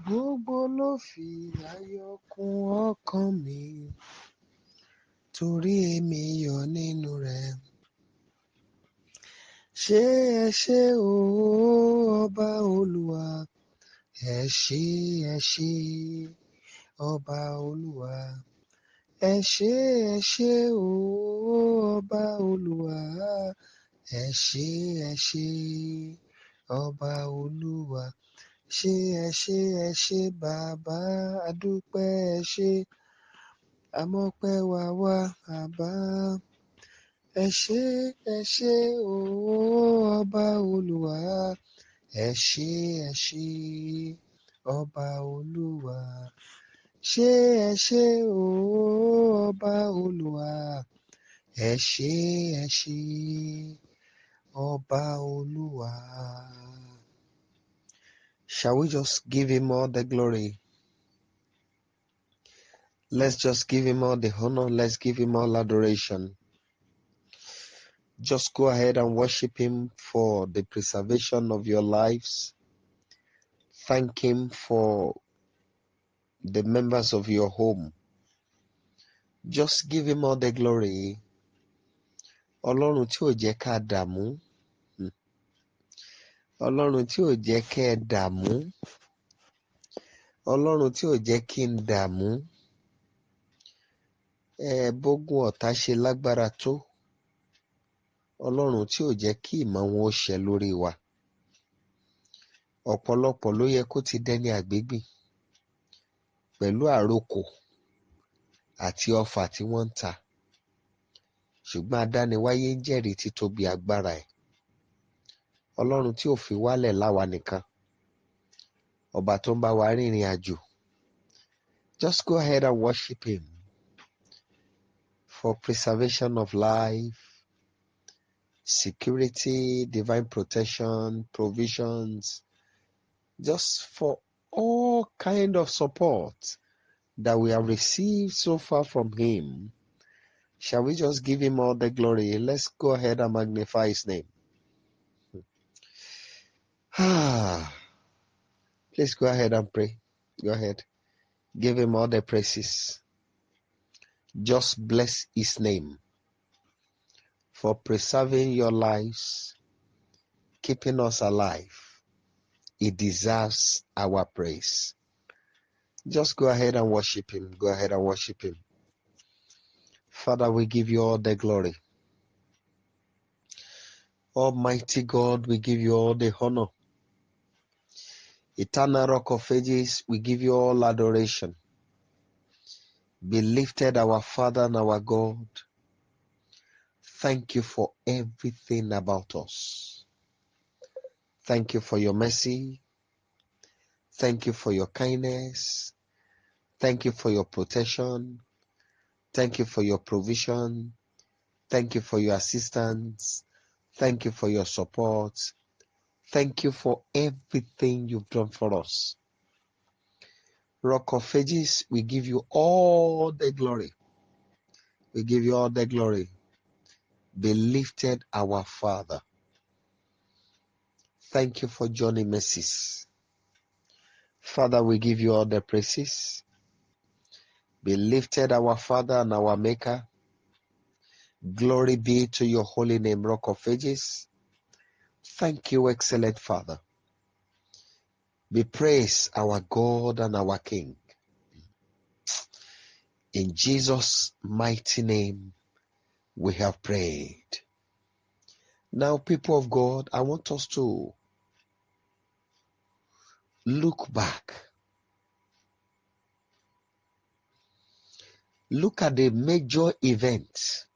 gbogbo ló fi ayọ̀ kún ọkàn mi, torí èmi yọ̀ nínú rẹ̀. Ṣé ẹ ṣé o ọba Olúwa, ẹ ṣé ọba Olúwa, ẹ ṣé o ọba Olúwa, ẹ ṣé ọba Olúwa. Ṣé ẹ ṣé bàbá adúpẹ́, ẹ ṣé amọ́pẹ́ wá bàbá. Ẹ ṣé o ọba Olúwa, ẹ ṣé ọba Olúwa. Ṣé ẹ ṣé o ọba Olúwa, ẹ ṣé ọba Olúwa. Shall we just give him all the glory? Let's just give him all the honor. Let's give him all adoration. Just go ahead and worship him for the preservation of your lives. Thank him for the members of your home. Just give him all the glory. Ọlọ́run tí ò jẹ́ ká dààmú. Ọlọ́run tí ò jẹ́ kẹ́ dààmú. Ọlọ́run tí ò jẹ́ kí n dààmú. Bógun ọ̀tá ṣe lágbára tó. Ọlọ́run tí ò jẹ́ kí ìmọ̀ wọn ó ṣẹ lórí wa. Ọ̀pọ̀lọpọ̀ ló yẹ kó ti dẹni àgbégbìn pẹ̀lú àrokò àti ọfà tí wọ́n ń ta. Ṣùgbọ́n adániwáyé ń jẹ́rìí títóbi agbára ẹ̀. Ọlọ́run tí ò fi wálẹ̀ láwa nìkan. Ọba tó ń bá wa rìnrìn àjò. Just go ahead and worship him for preservation of life, security, divine protection, provisions, just for all kind of support that we have received so far from him. Shall we just give him all the glory? Let's go ahead and magnify his name. Please go ahead and pray. Go ahead. Give him all the praises. Just bless his name for preserving your lives, keeping us alive. He deserves our praise. Just go ahead and worship him. Go ahead and worship him. Father, we give you all the glory. Almighty God, we give you all the honor. Eternal Rock of Ages, we give you all adoration. Be lifted, our Father and our God. Thank you for everything about us. Thank you for your mercy. Thank you for your kindness. Thank you for your protection. Thank you for your provision. Thank you for your assistance. Thank you for your support. Thank you for everything you've done for us. Rock of Ages, we give you all the glory. We give you all the glory. Be lifted, our Father. Thank you for journey mercies. Father, we give you all the praises. Be lifted, our Father and our Maker. Glory be to your holy name, Rock of Ages. Thank you, excellent Father. Be praised, our God and our King. In Jesus' mighty name, we have prayed. Now, people of God, I want us to look back. Look at the major events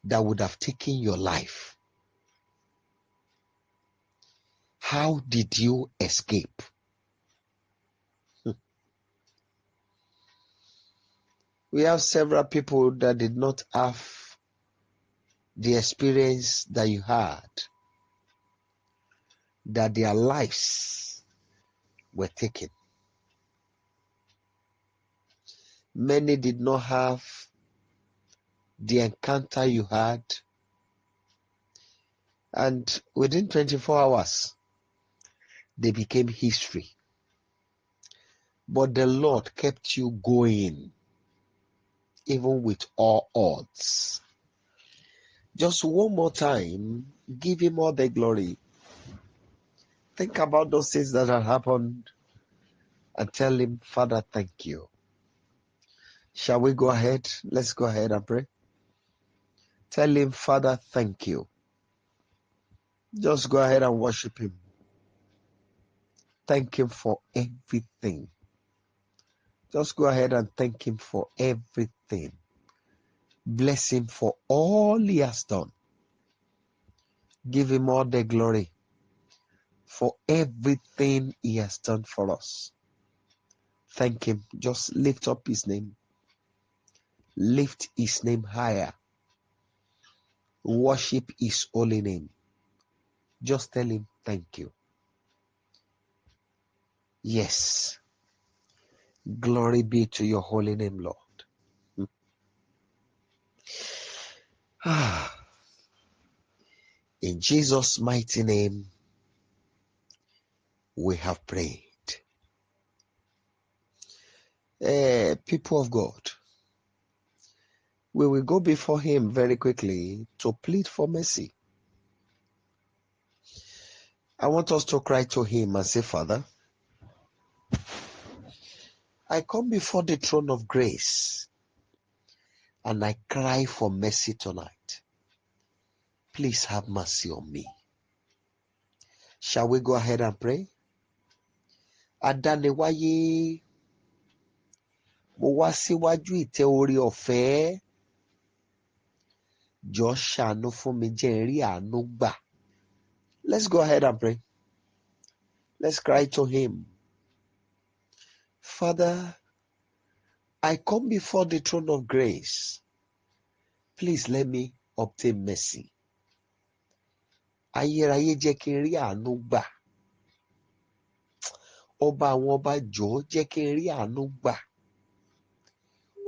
that would have taken your life. How did you escape? We have several people that did not have the experience that you had, that their lives were taken. Many did not have the encounter you had, and within 24 hours, they became history. but the Lord kept you going, even with all odds. Just one more time, give him all the glory. Think about those things that have happened and tell him, Father, thank you. Shall we go ahead? Let's go ahead and pray. Tell him, Father, thank you. Just go ahead and worship him. Thank him for everything. Just go ahead and thank him for everything. Bless him for all he has done. Give him all the glory for everything he has done for us. Thank him. Just lift up his name. Lift his name higher. Worship his holy name. Just tell him thank you. Yes. Glory be to your holy name, Lord. In Jesus' mighty name, we have prayed. People of God, we will go before him very quickly to plead for mercy. I want us to cry to him and say, Father, I come before the throne of grace and I cry for mercy tonight. Please have mercy on me. Shall we go ahead and pray? Adániwáyé, mo wá síwájú ìtẹ́ orí ọ̀fẹ́. Jọ̀ọ́ ṣàánú fún mi, jẹ́ n rí àánú gbà. Let's go ahead and pray. Let's cry to him. Father, I come before the throne of grace. Please let me obtain mercy. Ayérayé jẹ́ kí n rí àánú gbà. Ọba àwọn ọba jọ̀ọ́ jẹ́ kí n rí àánú gbà.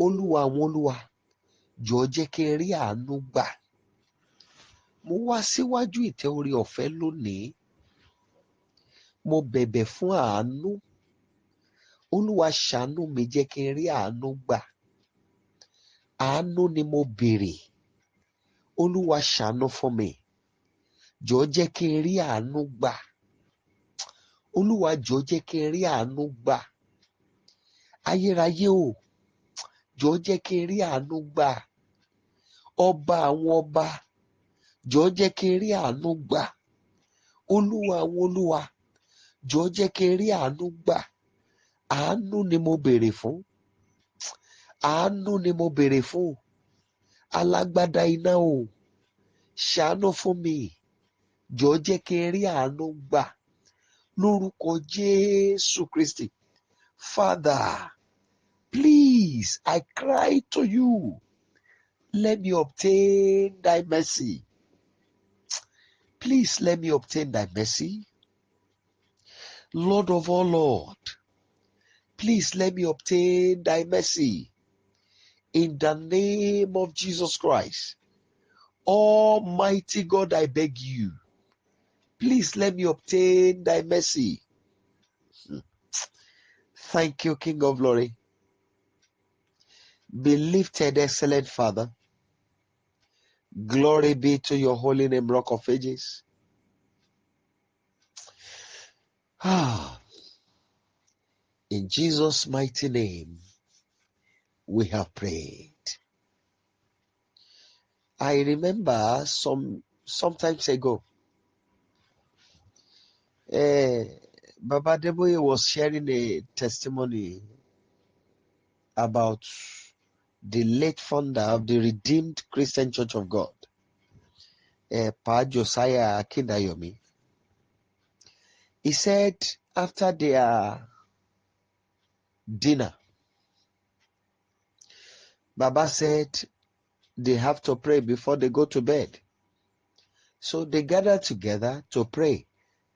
Olúwa àwọn olúwa jọ̀ọ́ jẹ́ kí n rí àánú gbà. Mo wá síwájú ìtẹ́ orí ọ̀fẹ́ lónìí. Mo bẹ̀bẹ̀ fún àánú. Olúwa ṣàánú mi, jẹ́ kí n rí àánú gbà. Àánú ni mo béèrè. Olúwa ṣàánú fún mi. Jọ̀ọ́ jẹ́ kí n rí àánú gbà. Olúwa jọ̀ọ́ jẹ́ kí n rí àánú gbà. Ayérayé o, jọ̀ọ́ jẹ́ kí n rí àánú gbà. Ọba àwọn ọba, jọ̀ọ́ jẹ́ kí n rí àánú gbà. Olúwa àwọn olúwa, jọ̀ọ́ jẹ́ kí n rí àánú gbà. Àánú ni mo béèrè fún. Àánú ni mo béèrè fún. Alágbádá iná o, ṣàánú fún mi. Jọ̀ọ́ jẹ́ kí n rí àánú gbà. Lórúkọ Jésù Kristi. Father, please, I cry to you. Let me obtain thy mercy. Please let me obtain thy mercy. Lord of all Lord, please let me obtain thy mercy. In the name of Jesus Christ. Almighty God, I beg you. Please let me obtain thy mercy. Thank you, King of Glory. Be lifted, excellent Father. Glory be to your holy name, Rock of Ages. In Jesus' mighty name, we have prayed. I remember sometimes ago, Baba Deboye was sharing a testimony about the late founder of the Redeemed Christian Church of God, Pa Josiah Akindayomi. He said after their dinner, Baba said they have to pray before they go to bed. So they gathered together to pray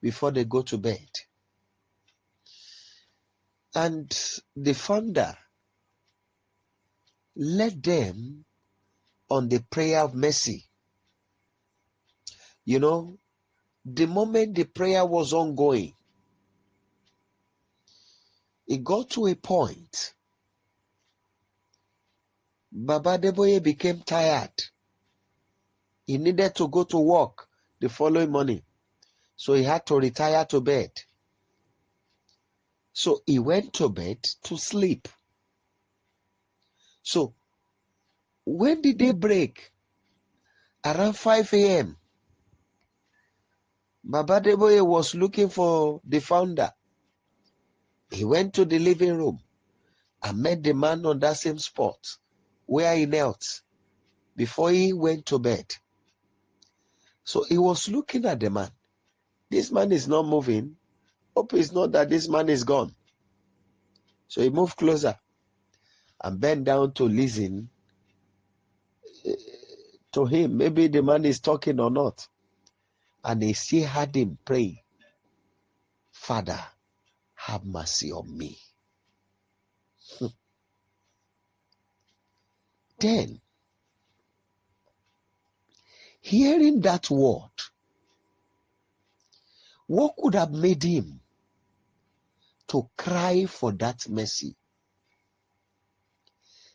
before they go to bed. And the founder led them on the prayer of mercy. You know, the moment the prayer was ongoing, It got to a point. Baba Deboye became tired. He needed to go to work the following morning. So he had to retire to bed. So he went to bed to sleep. So when the day break, around 5 a.m., Baba Deboye was looking for the founder. He went to the living room and met the man on that same spot where he knelt before he went to bed. So he was looking at the man. This man is not moving. Hope it's not that this man is gone. So he moved closer and bent down to listen to him. Maybe the man is talking or not. And he still heard him pray, Father, have mercy on me. Then, hearing that word, what could have made him to cry for that mercy?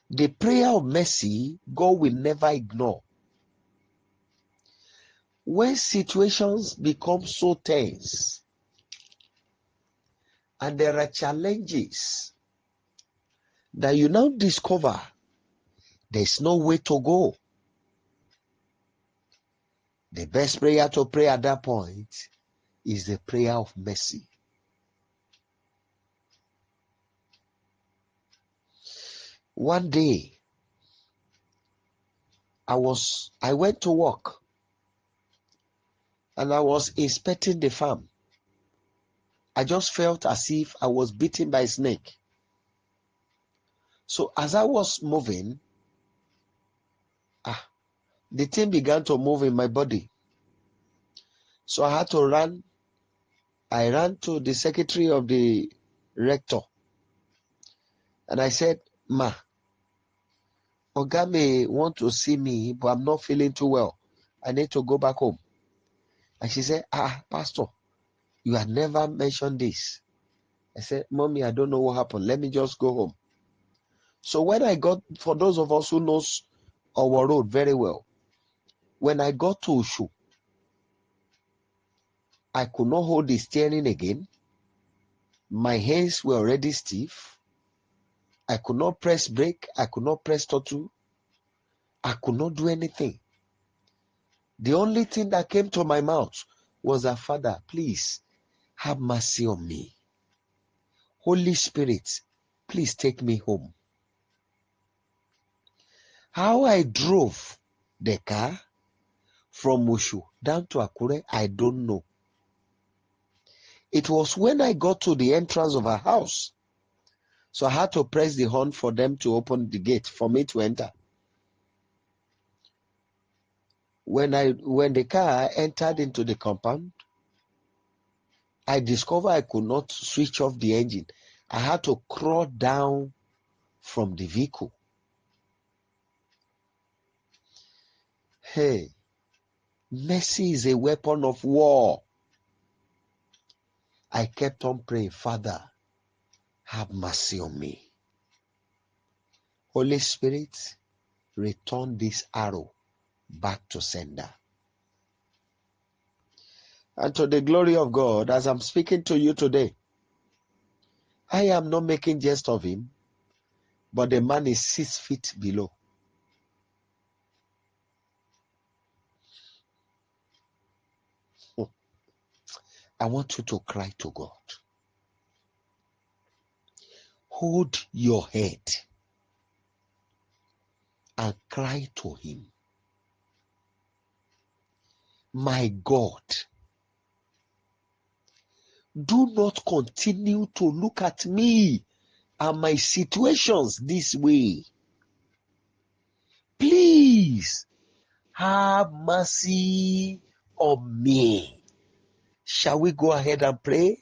The prayer of mercy, God will never ignore. When situations become so tense and there are challenges that you now discover there's no way to go, the best prayer to pray at that point is the prayer of mercy. One day, I went to work and I was inspecting the farm. I just felt as if I was bitten by a snake. So as I was moving, the thing began to move in my body. So I had to run. I ran to the secretary of the rector and I said, Ma, Oga may want to see me, but I'm not feeling too well. I need to go back home. And she said, Pastor, you had never mentioned this. I said, Mommy, I don't know what happened. Let me just go home. So when I got, for those of us who knows our road very well, when I got to Ushu, I could not hold the steering again. My hands were already stiff. I could not press brake. I could not press throttle. I could not do anything. The only thing that came to my mouth was that, Father, please have mercy on me. Holy Spirit, please take me home. How I drove the car from Mushu down to Akure, I don't know. It was when I got to the entrance of a house. So I had to press the horn for them to open the gate for me to enter. When the car entered into the compound, I discovered I could not switch off the engine. I had to crawl down from the vehicle. Hey, mercy is a weapon of war. I kept on praying, Father, have mercy on me. Holy Spirit, return this arrow back to sender. And to the glory of God, as I'm speaking to you today, I am not making jest of him, but the man is 6 feet below. I want you to cry to God. Hold your head and cry to him. My God, do not continue to look at me and my situations this way. Please have mercy on me. Shall we go ahead and pray?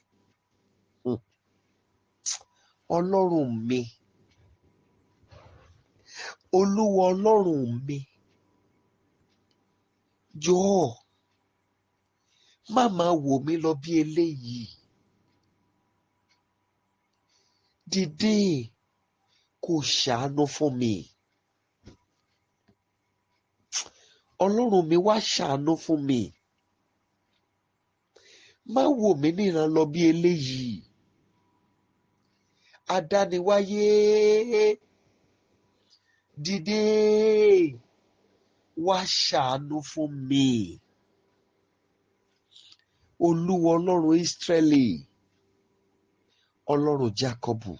Ọlọ́run mi, Olúwa Ọlọ́run mi, jọ̀ọ́ má máa wò mí lọ bí eléyìí. dìde kó ṣàánú fún mi. Ọlọ́run mi wá ṣàánú fún mi. Má wò mí níran lọ bí eléyìí. Adániwáyé, dìde wá ṣàánú fún mi. Olúwa Ọlọ́run Ísírẹ́lì, Ọlọ́run Jákọ́bù,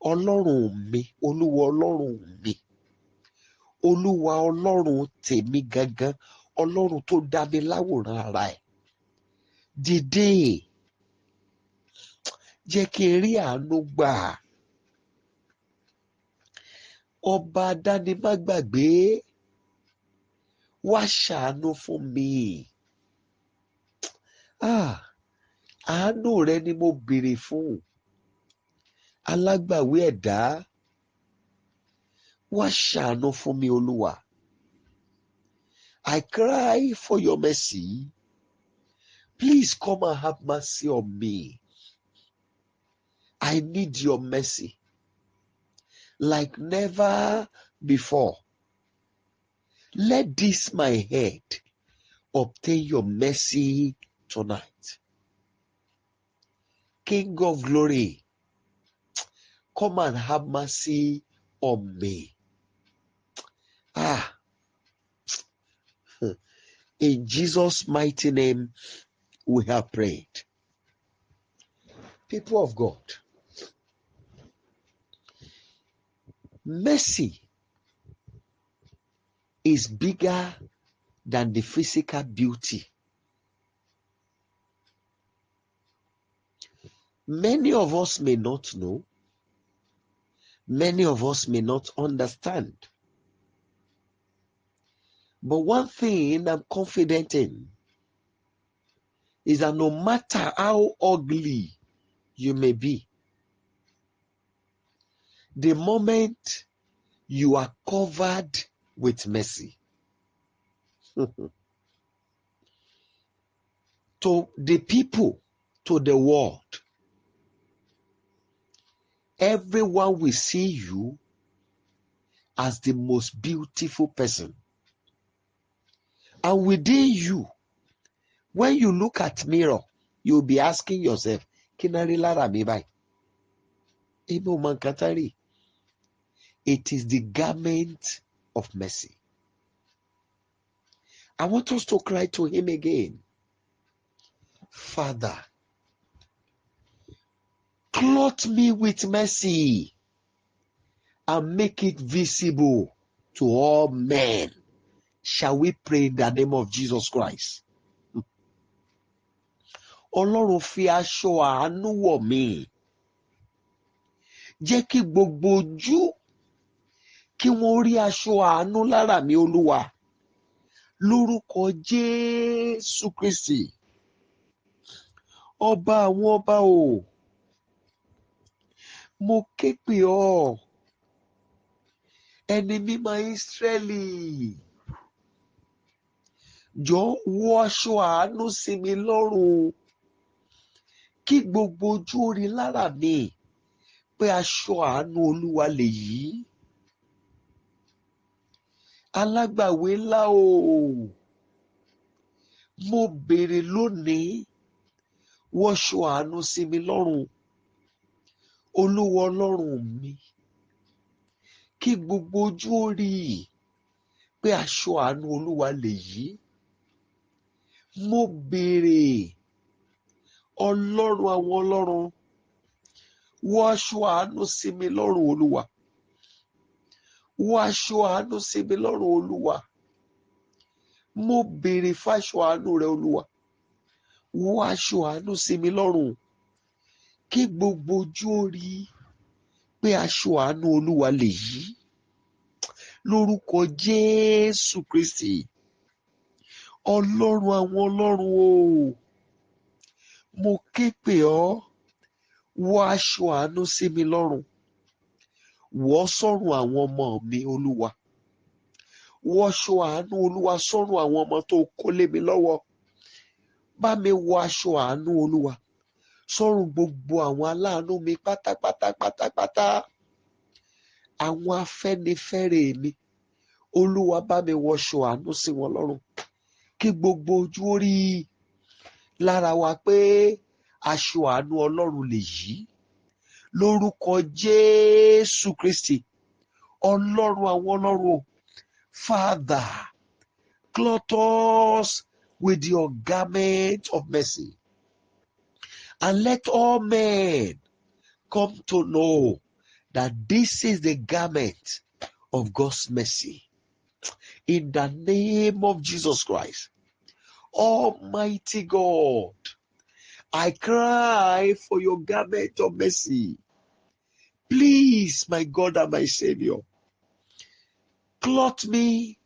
Ọlọ́run mi, Olúwa Ọlọ́run mi, Olúwa Ọlọ́run tèmi gangan, Ọlọ́run tó dá mi láwòrán ara ẹ̀. Dìde, jẹ́ kí n rí àánú gbà. Ọba adánimágbàgbé, wá ṣàánú fún mi. Àánú rẹ ni mo béèrè fún. Alágbàwí ẹ̀dá, wá ṣàánú fún mi, Olúwa. I cry for your mercy. Please come and have mercy on me. I need your mercy like never before. Let this my head obtain your mercy tonight. King of glory, come and have mercy on me. In Jesus' mighty name, we have prayed. People of God, mercy is bigger than the physical beauty. Many of us may not know. Many of us may not understand. But one thing I'm confident in is that no matter how ugly you may be, the moment you are covered with mercy, to the people, to the world, everyone will see you as the most beautiful person. And within you, when you look at mirror, you'll be asking yourself, Kinari Lara mi bai? Ebo mankatari. It is the garment of mercy. I want us to cry to him again. Father, clothe me with mercy and make it visible to all men. Shall we pray in the name of Jesus Christ? Ọlọ́run fi aṣọ àánú wọ̀ mí. Jẹ́ kí gbogbo ojú kí wọ́n rí aṣọ àánú lára mi, Olúwa. Lórúkọ Jésù Kristi. Ọba àwọn ọba o. Mo ké pè ọ́. Ẹni mímọ́ Ísírẹ́lì. Jọ̀ọ́ wọ aṣọ àánú sí mi lọ́rùn. Kí gbogbo ojú rí lára mi pé aṣọ àánú Olúwa lèyí. Alágbàwé ńlá o. Mo béèrè lónìí, wọṣọ àánú sí mi lọ́rùn. Olúwa Ọlọ́run mi. Kí gbogbo ojú rí pé aṣọ àánú Olúwa lèyí. Mo béèrè, Ọlọ́run àwọn ọlọ́run, wọ aṣọ àánú sí mi lọ́rùn, Olúwa. Wọ aṣọ àánú sí mi lọ́rùn, Olúwa. Mo béèrè fáṣọ àánú rẹ, Olúwa. Wọ aṣọ àánú sí mi lọ́rùn. Kí gbogbo ojú rí pé aṣọ àánú Olúwa lèyí. Lórúkọ Jésù Kristi. Ọlọ́run àwọn ọlọ́run o. Mo ké pè ọ́. Wọ aṣọ àánú sí mi lọ́rùn. Wọ̀ sọ́rùn àwọn ọmọ mi, Olúwa. Wọ aṣọ àánú, Olúwa, sọ́rùn àwọn ọmọ tó kó lé mi lọ́wọ́. Bá mi wọ aṣọ àánú, Olúwa, sọ́run gbogbo àwọn aláàánú mi pátápátá, àwọn afẹ́nifẹ́re mi. Olúwa bá mi wọṣọ àánú sí wọn lọ́rùn, kí gbogbo ojú ó rí lára wa pé aṣọ àánú Ọlọ́run lè yí. Lórúkọ Jésù Kristi, Ọlọ́run àwọn ọlọ́run, Father, clothe us with your garment of mercy, and let all men come to know that this is the garment of God's mercy. In the name of Jesus Christ, Almighty God, I cry for your garment of mercy. Please, my God and my Savior, clothe me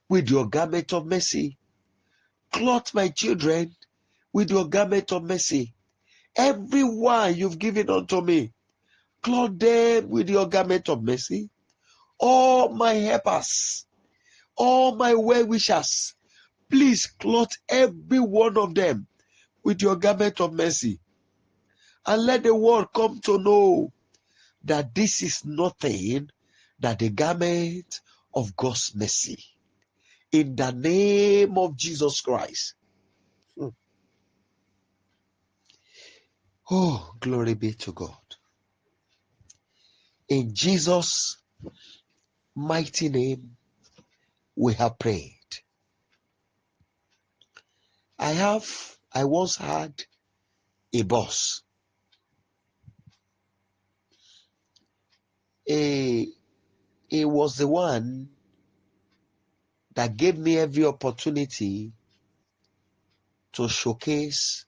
with your garment of mercy. Clothe my children with your garment of mercy. Everyone you've given unto me, clothe them with your garment of mercy. All my helpers, all my well-wishers, please clothe every one of them with your garment of mercy. And let the world come to know that this is nothing but the garment of God's mercy. In the name of Jesus Christ. Oh, glory be to God. In Jesus' mighty name, we have prayed. I once had a boss. He was the one that gave me every opportunity to showcase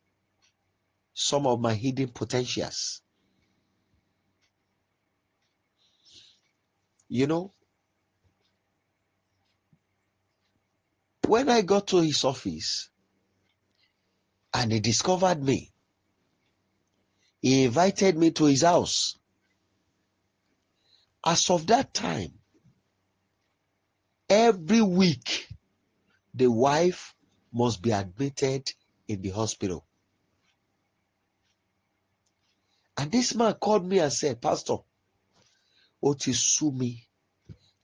some of my hidden potentials. You know, when I got to his office and he discovered me, he invited me to his house. As of that time, every week, the wife must be admitted in the hospital. And this man called me and said, Pastor, Oti Sumi,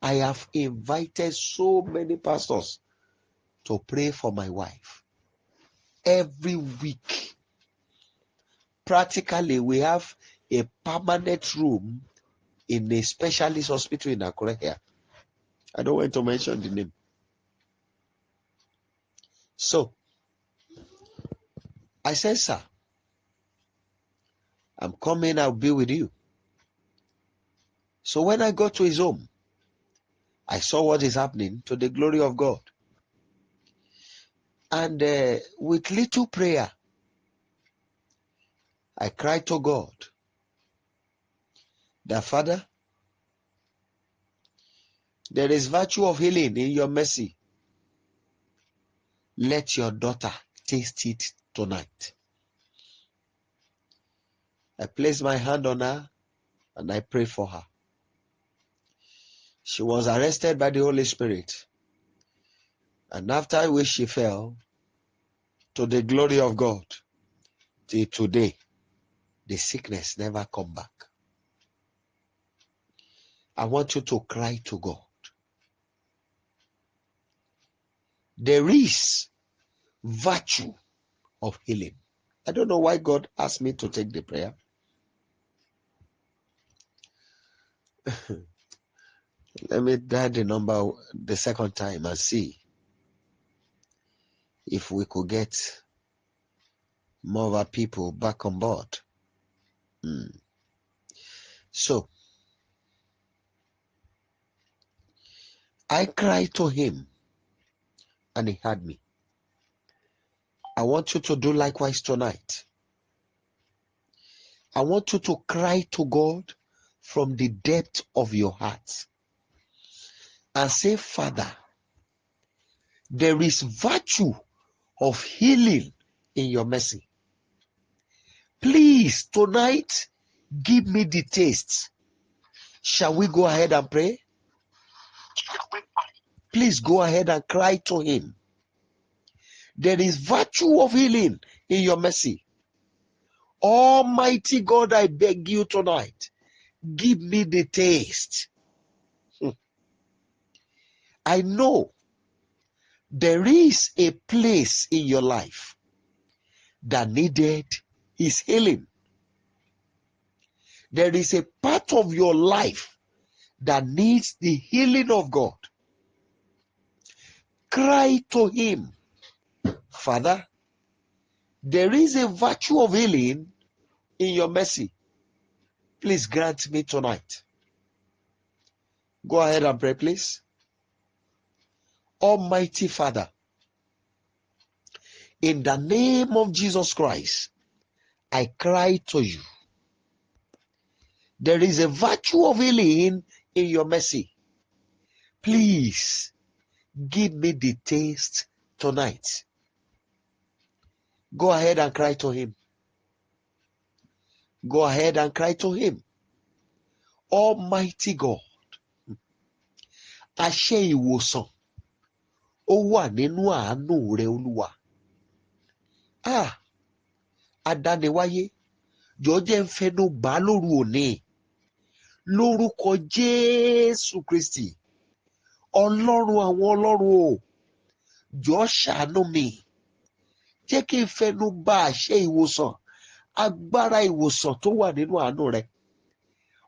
I have invited so many pastors to pray for my wife. Every week, practically, we have a permanent room in a specialist hospital in Akure here. I don't want to mention the name. So, I said, sir, I'm coming, I'll be with you. So when I got to his home, I saw what is happening, to the glory of God. And with little prayer, I cried to God, that Father, there is virtue of healing in your mercy. Let your daughter taste it tonight. I placed my hand on her and I prayed for her. She was arrested by the Holy Spirit. And after which she fell, to the glory of God, till today, the sickness never come back. I want you to cry to God. There is virtue of healing. I don't know why God asked me to take the prayer. Let me dial the number the second time and see if we could get more of our people back on board. So, I cried to him and he heard me. I want you to do likewise tonight. I want you to cry to God from the depth of your heart and say, Father, there is virtue of healing in your mercy. Please, tonight, give me the taste. Shall we go ahead and pray? Please go ahead and cry to him. There is virtue of healing in your mercy. Almighty God, I beg you tonight, give me the taste. I know there is a place in your life that needed his healing. There is a part of your life that needs the healing of God. Cry to him, Father, there is a virtue of healing in your mercy. Please grant me tonight. Go ahead and pray, please. Almighty Father, in the name of Jesus Christ, I cry to you. There is a virtue of healing in your mercy. Please give me the taste tonight. Go ahead and cry to him. Go ahead and cry to him. Almighty God, àṣẹ ìwòsàn ó wà nínú àánú rẹ Olúwa. Adániwáyé, jọ̀ọ́ jẹ́ n fẹnu gbà lóru òní. Lórúkọ Jésù Kristi, Ọlọ́run àwọn ọlọ́run o, jọ̀ọ́ ṣàánú mi. Jẹ́ kí n fẹnu bà àṣẹ ìwòsàn, agbára ìwòsàn tó wà nínú àánú rẹ.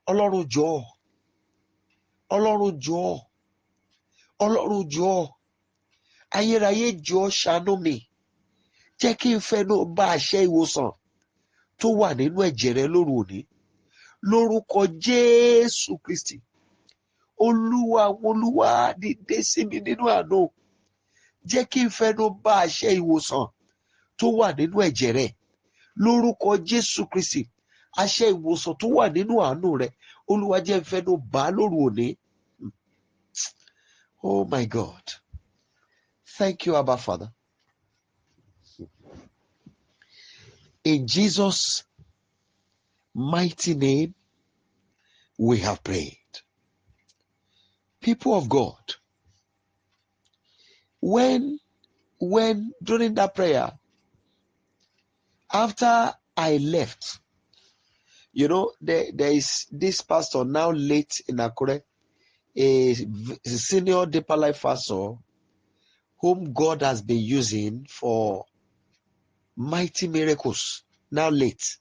Ọlọ́run jọ̀ọ́, Ọlọ́run jọ̀ọ́, Ọlọ́run jọ̀ọ́, ayérayé jọ̀ọ́ ṣàánú mi. Jẹ́ kí n fẹnu bà àṣẹ ìwòsàn tó wà nínú ẹ̀jẹ̀ rẹ lóru òní. Lórúkọ Jésù Kristi, Olúwa Olúwa, dìde sí mi nínú àánú. Jẹ́ kí n fẹnu bà àṣẹ ìwòsàn tó wà nínú ẹ̀jẹ̀ rẹ. Lórúkọ Jésù Kristi, àṣẹ ìwòsàn tó wà nínú àánú rẹ, Olúwa jẹ́ n fẹnu bà lóru òní. Oh my God. Thank you, Abba Father. In Jesus' mighty name, we have prayed. People of God, when during that prayer, after I left, there is this pastor now late in Akure, a senior Deeper Life pastor, whom God has been using for mighty miracles, now late.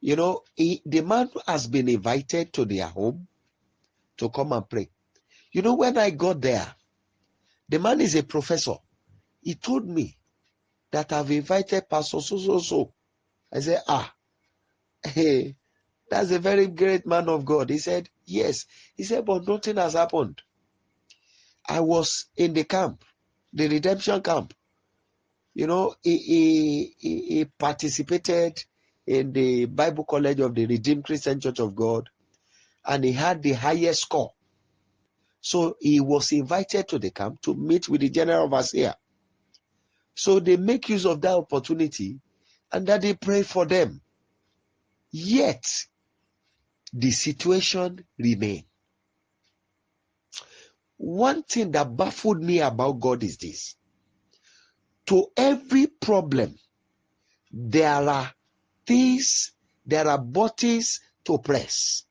The man has been invited to their home to come and pray. When I got there, the man is a professor. He told me that I've invited Pastor so. I said, hey, that's a very great man of God. He said, yes. He said, but nothing has happened. I was in the camp, the redemption camp. He participated in the Bible College of the Redeemed Christian Church of God, and he had the highest score. So he was invited to the camp to meet with the general overseer. So they make use of that opportunity, and that they pray for them. Yet, the situation remained. One thing that baffled me about God is this. To every problem, there are buttons to press.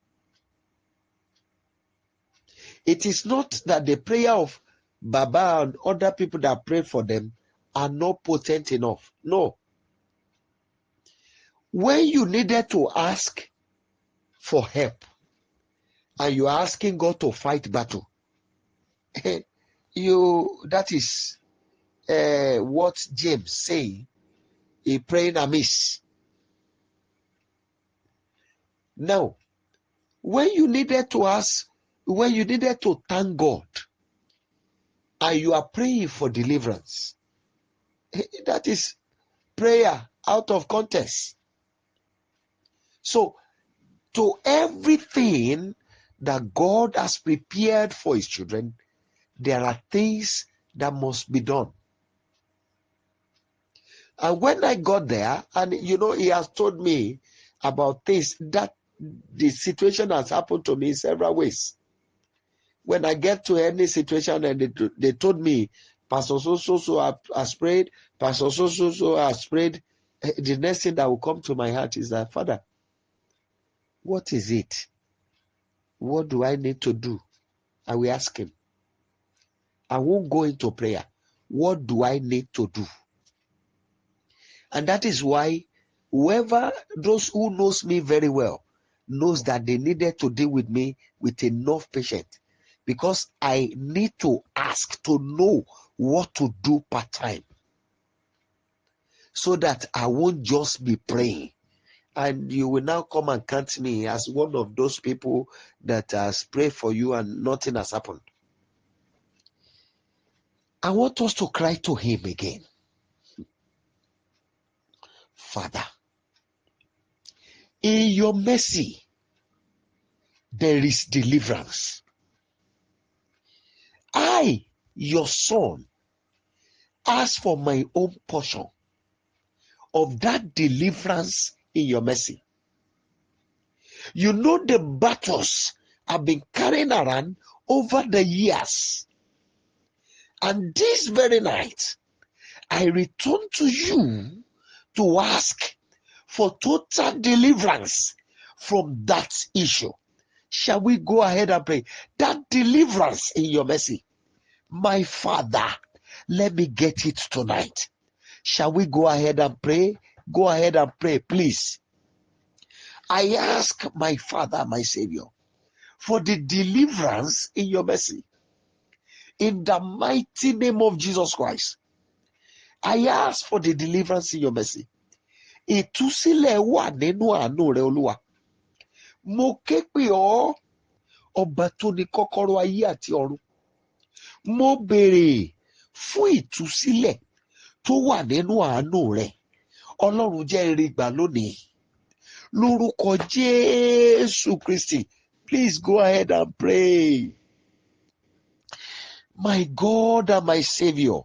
It is not that the prayer of Baba and other people that prayed for them are not potent enough. No. When you needed to ask for help, and you are asking God to fight battle, that is what James saying, he praying amiss. Now, when you needed to thank God, and you are praying for deliverance, that is prayer out of context. So, to everything that God has prepared for his children, there are things that must be done. And when I got there, and he has told me about things that the situation has happened to me in several ways. When I get to any situation and they told me, Pastor so has prayed, Pastor so has prayed, the next thing that will come to my heart is that, Father, what is it? What do I need to do? I will ask him. I won't go into prayer. What do I need to do? And that is why those who knows me very well, knows that they needed to deal with me with enough patience, because I need to ask to know what to do part time, so that I won't just be praying. And you will now come and count me as one of those people that has prayed for you and nothing has happened. I want us to cry to him again. Father, in your mercy, there is deliverance. I, your son, ask for my own portion of that deliverance in your mercy. You know the battles I've been carrying around over the years. And this very night, I return to you to ask for total deliverance from that issue. Shall we go ahead and pray? That deliverance in your mercy. My Father, let me get it tonight. Shall we go ahead and pray? Go ahead and pray, please. I ask my Father, my Savior, for the deliverance in your mercy. In the mighty name of Jesus Christ, I ask for the deliverance in your mercy. Ìtúsílẹ̀ wà nínú àánú rẹ, Olúwa. Mo ké pè ọ́, ọba tó ní kọ́kọ́rọ́ ayé àti ọ̀run. Mo béèrè fún ìtúsílẹ̀ tó wà nínú àánú rẹ. Ọlọ́run jẹ́ n rí gbà lónìí. Lórúkọ Jésù Kristi. Please go ahead and pray. My God and my Savior,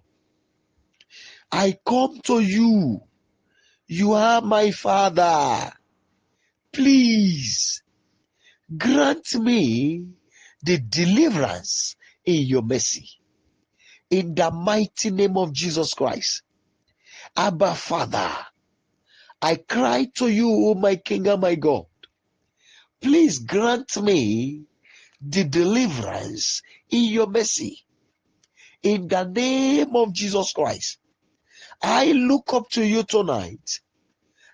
I come to you. You are my Father. Please grant me the deliverance in your mercy. In the mighty name of Jesus Christ. Abba, Father, I cry to you, my King and my God. Please grant me the deliverance in your mercy. In the name of Jesus Christ. I look up to you tonight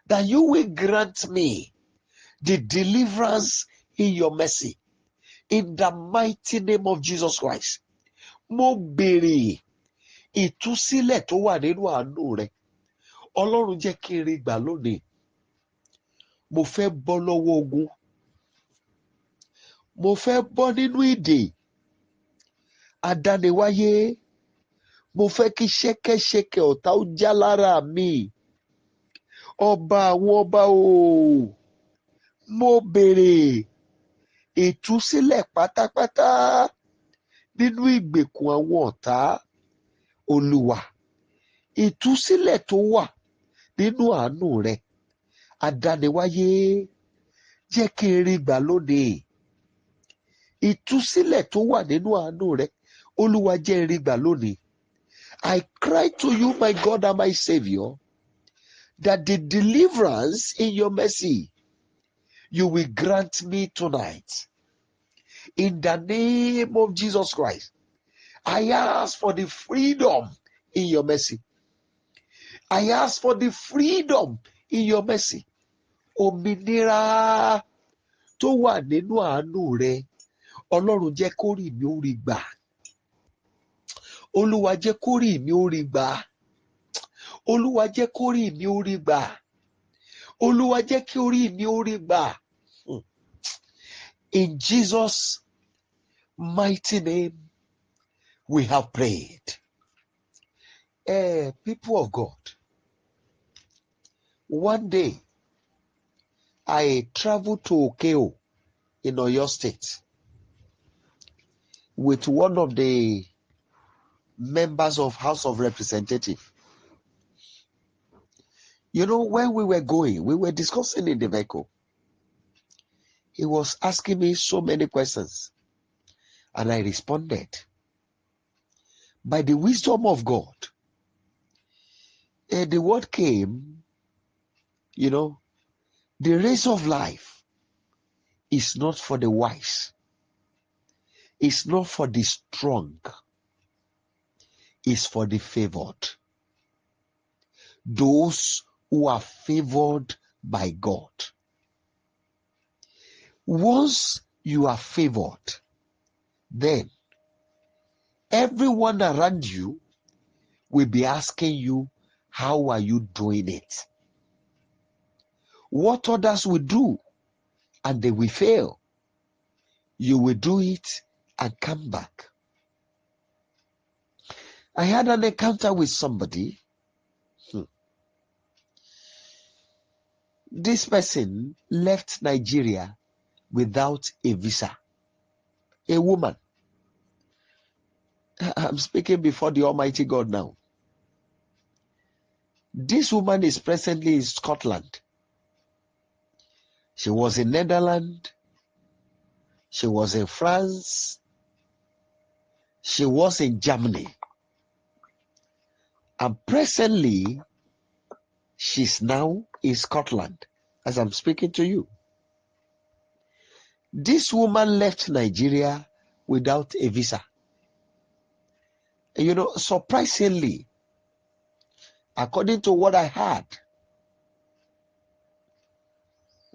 that you will grant me the deliverance in your mercy. In the mighty name of Jesus Christ. Mo béèrè ìtúsílẹ̀ tó wà nínú àánú rẹ. Ọlọ́run jẹ́ kí n rí gbà lónìí. Mo fẹ́ bọ́ lọ́wọ́ ogun. Mo fẹ́ bọ́ nínú ìdè. Adániwáyé. Mo fẹ́ kí ṣẹ́kẹ́ṣẹkẹ̀ ọ̀tá ó já lára mi. Ọba àwọn ọba o. Mo béèrè ìtúsílẹ̀ pátápátá nínú ìgbèkùn àwọn ọ̀tá. Olúwa, ìtúsílẹ̀ tó wà nínú àánú rẹ. Adániwáyé, jẹ́ kí n rí gbà lónìí. Ìtúsílẹ̀ tó wà nínú àánú rẹ. Olúwa, jẹ́ n rí gbà lónìí. I cry to you, my God and my Savior, that the deliverance in your mercy, you will grant me tonight. In the name of Jesus Christ, I ask for the freedom in your mercy. I ask for the freedom in your mercy. Òmìnira tó wà nínú àánú rẹ. Ọlọ́run jẹ́ kó rí mi ó rí gbà. Olúwa jẹ́ kó rí mi ó rí gbà. Olúwa jẹ́ kó rí mi ó rí gbà. Olúwa jẹ́ kí orí mi ó rí gbà. In Jesus' mighty name, we have prayed. People of God, one day I traveled to Akure in Ondo State with one of the members of House of Representatives. You know, when we were going, we were discussing in the vehicle. He was asking me so many questions, and I responded. By the wisdom of God, the word came You know, the race of life is not for the wise. It's not for the strong. It's for the favored. Those who are favored by God. Once you are favored, then everyone around you will be asking you, how are you doing it? What others will do and they will fail, you will do it and come back. I had an encounter with somebody. This person left Nigeria without a visa. A woman. I'm speaking before the Almighty God now. This woman is presently in Scotland. She was in Netherlands. She was in France. She was in Germany. And presently, she's now in Scotland as I'm speaking to you. This woman left Nigeria without a visa. You know, surprisingly, according to what I heard,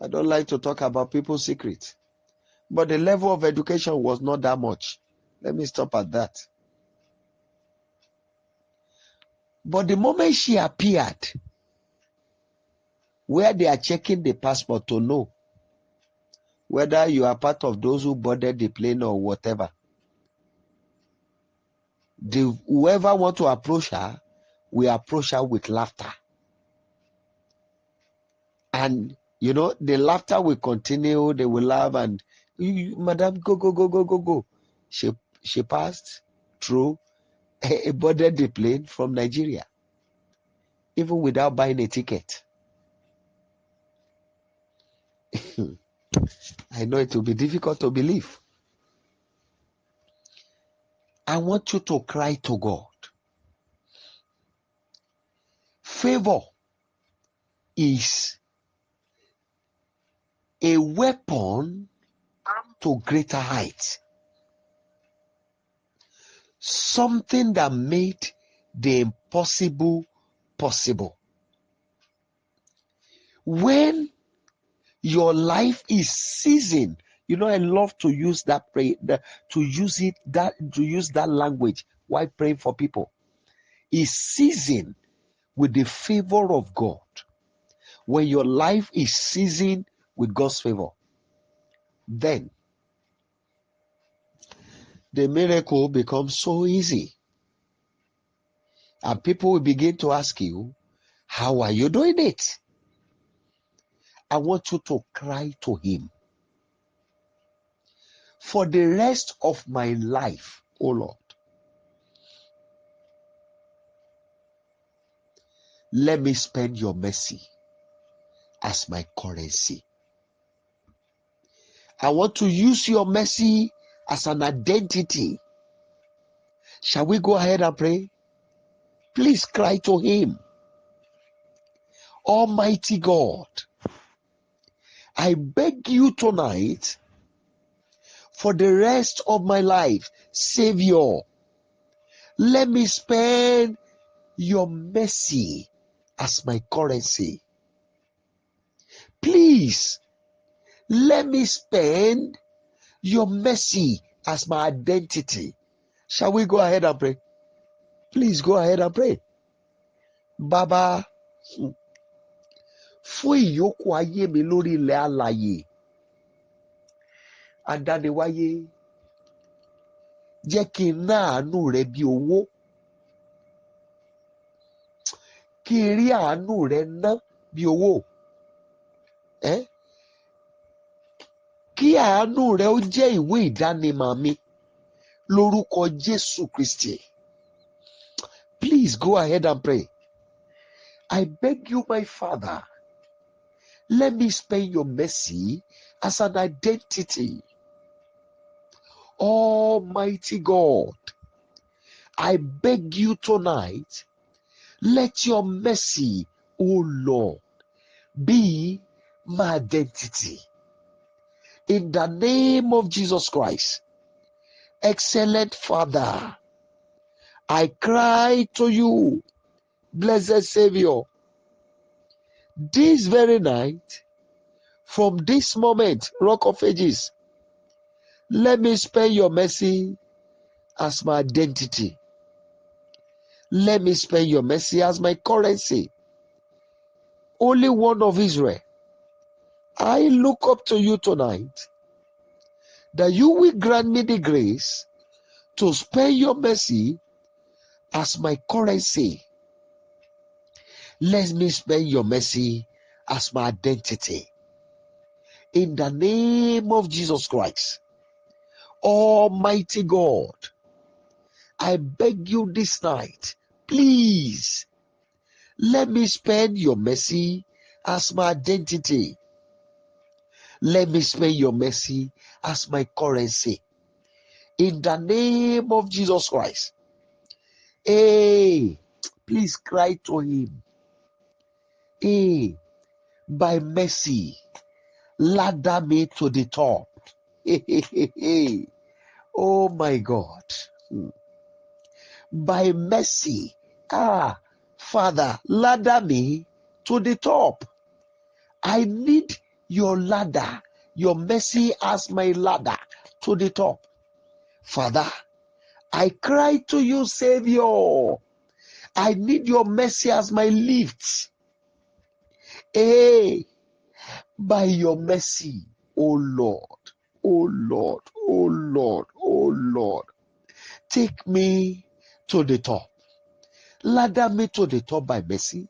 I don't like to talk about people's secrets, but the level of education was not that much. Let me stop at that. But the moment she appeared, where they are checking the passport to know whether you are part of those who boarded the plane or whatever, whoever want to approach her, we approach her with laughter. And, you know, the laughter will continue, they will laugh and, madam, go. She passed through, boarded the plane from Nigeria, even without buying a ticket. I know it will be difficult to believe. I want you to cry to God. Favor is a weapon to greater heights. Something that made the impossible possible. When your life is seasoned, you know, I love to use that to use that language while praying for people. Is seasoned with the favor of God. When your life is seasoned with God's favor, then the miracle becomes so easy. And people will begin to ask you, how are you doing it? I want you to cry to Him. For the rest of my life, oh Lord, let me spend your mercy as my currency. I want to use your mercy as an identity. Shall we go ahead and pray? Please cry to Him. Almighty God, I beg you tonight, for the rest of my life, Savior, let me spend your mercy as my currency. Please, let me spend your mercy as my identity. Shall we go ahead and pray? Please go ahead and pray. Baba, fún ìyókù ayé mi lórí ilẹ̀ alààyè, adániwáyé, jẹ́ kí n ná àánú rẹ bí owó, kí n rí àánú rẹ ná bí owó. Kí àánú rẹ ó jẹ́ ìwé ìdánimọ̀ mi lórúkọ Jésù Kristi. Please go ahead and pray. I beg you, my Father, let me spend your mercy as an identity. Almighty God, I beg you tonight, let your mercy, O Lord, be my identity. In the name of Jesus Christ, excellent Father, I cry to you, blessed Savior, this very night, from this moment, Rock of Ages, let me spend your mercy as my identity. Let me spend your mercy as my currency. Holy One of Israel, I look up to you tonight, that you will grant me the grace to spend your mercy as my currency. Let me spend your mercy as my identity. In the name of Jesus Christ, Almighty God, I beg you this night, please, let me spend your mercy as my identity. Let me spend your mercy as my currency. In the name of Jesus Christ. Hey, please cry to him. Hey, by mercy, ladder me to the top. Oh my God. By mercy, Father, ladder me to the top. I need your ladder, your mercy as my ladder to the top. Father, I cry to you, Savior. I need your mercy as my lift. Hey, by your mercy, oh Lord, oh Lord, oh Lord, oh Lord, take me to the top. Ladder me to the top by mercy.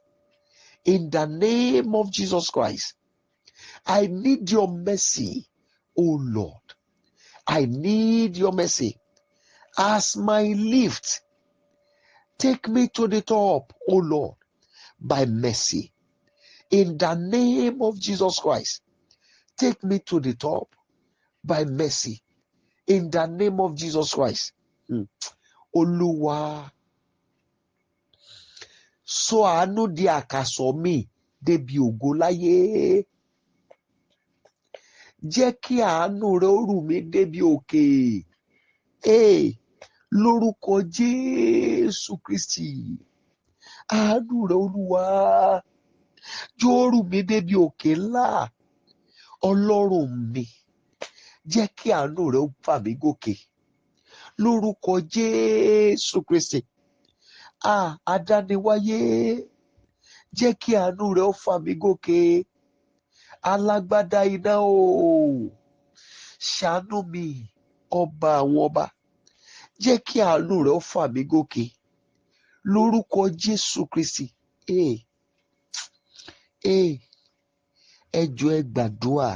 In the name of Jesus Christ, I need your mercy, oh Lord. I need your mercy as my lift. Take me to the top, oh Lord, by mercy. In the name of Jesus Christ, take me to the top by mercy. In the name of Jesus Christ. Oluwa, sọ àánú di àkàsọ̀ mi débi ògo láyé. Jẹ́ kí àánú rẹ ó rù mí débi òkè. Lórúkọ Jésù Kristi. Àánú rẹ Olúwa, jọ̀ọ́ ó rù mí débi òkè ńlá. Ọlọ́run mi, jẹ́ kí àánú rẹ ó fà mí gòkè. Lórúkọ Jésù Kristi. Adániwáyé, jẹ́ kí àánú rẹ ó fà mí gòkè. Alágbádá iná o, ṣàánú mi, ọba àwọn ọba, jẹ́ kí àánú rẹ ó fà mí gòkè. Lórúkọ Jésù Kristi. Ẹ jọ̀ọ́ ẹ gbàdúrà.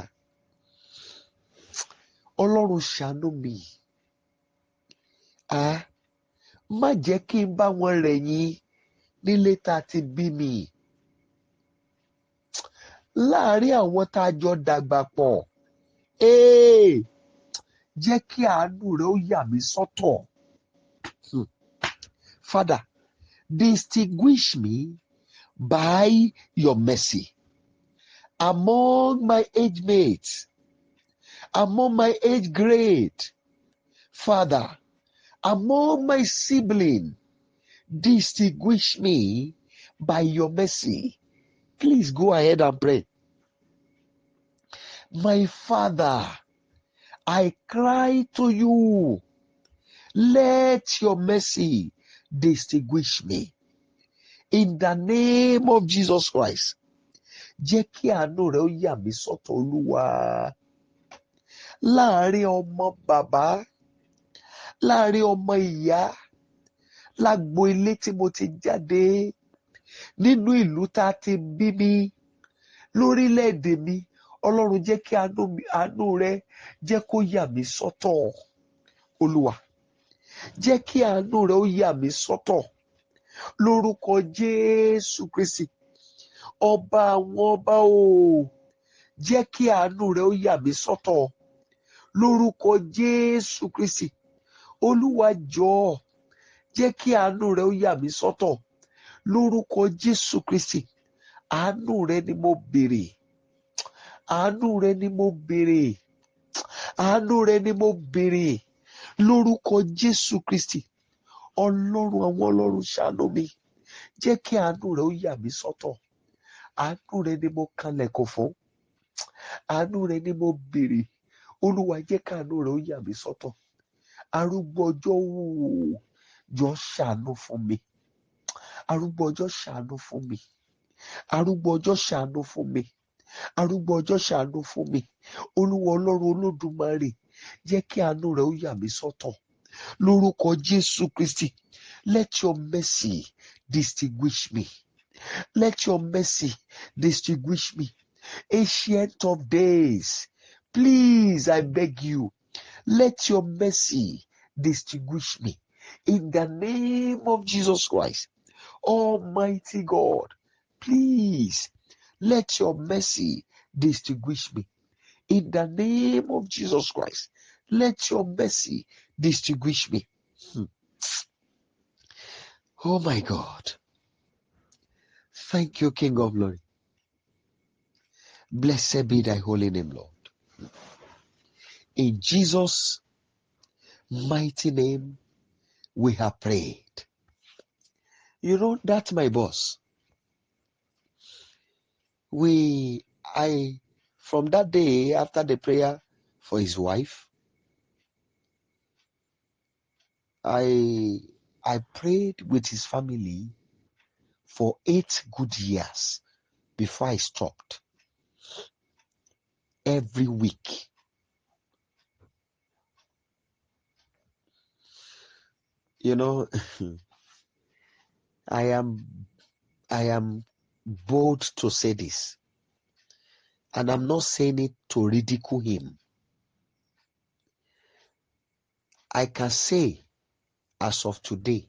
Ọlọ́run ṣàánú mi. Má jẹ́ kí n bá wọn rẹ̀yìn nílé tá a ti bí mi. Láàárín àwọn tá a jọ dàgbà pọ̀. Jẹ́ kí àánú rẹ ó yà mí sọ́tọ̀. Father, distinguish me by your mercy among my age mates, among my age grade. Father, among my siblings, distinguish me by your mercy. Please go ahead and pray. My Father, I cry to you. Let your mercy distinguish me. In the name of Jesus Christ. Jẹ́ kí àánú rẹ ó yà mí sọ́tọ̀ Olúwa. Láàárín ọmọ bàbá, láàárín ọmọ ìyá, lágbo ilé tí mo ti jáde, nínú ìlú tá a ti bí mi, lórílẹ̀-èdè mi, Ọlọ́run jẹ́ kí àánú rẹ jẹ́ kó yà mí sọ́tọ̀. Olúwa, jẹ́ kí àánú rẹ ó yà mí sọ́tọ̀. Lórúkọ Jésù Kristi, ọba àwọn ọba o, jẹ́ kí àánú rẹ ó yà mí sọ́tọ̀. Lórúkọ Jésù Kristi, Olúwa jọ̀ọ́, jẹ́ kí àánú rẹ ó yà mí sọ́tọ̀. Lórúkọ Jésù Kristi, Àánú rẹ ni mo béèrè. Àánú rẹ ni mo béèrè. Àánú rẹ ni mo béèrè. Lórúkọ Jésù Kristi. Ọlọ́run àwọn ọlọ́run ṣàánú mi. Jẹ́ kí àánú rẹ ó yà mí sọ́tọ̀. Àánú rẹ ni mo kanlẹ̀kùn fún. Àánú rẹ ni mo béèrè. Olúwa jẹ́ kí àánú rẹ ó yà mí sọ́tọ̀. Arúgbó ọjọ́ wò jọ ṣàánú fún mi. Arúgbó ọjọ́ ṣàánú fún mi. Arúgbó ọjọ́ ṣàánú fún mi. Arúgbó ọjọ́ ṣàánú fún mi. Olúwa ọlọ́run olódùmarè jẹ́ kí àánú rẹ ó yà mí sọ́tọ̀. Lórúkọ Jésù Kristi. Let your mercy distinguish me. Let your mercy distinguish me. Ancient of days, please, I beg you, let your mercy distinguish me. In the name of Jesus Christ, Almighty God, please, let your mercy distinguish me. In the name of Jesus Christ, let your mercy distinguish me. Oh my God. Thank you, King of Glory. Blessed be thy holy name, Lord. In Jesus' mighty name, we have prayed. You know, that's my boss. From that day after the prayer for his wife, I prayed with his family for 8 good years before I stopped. Every week. You know, I am bold to say this. And I'm not saying it to ridicule him. I can say, as of today,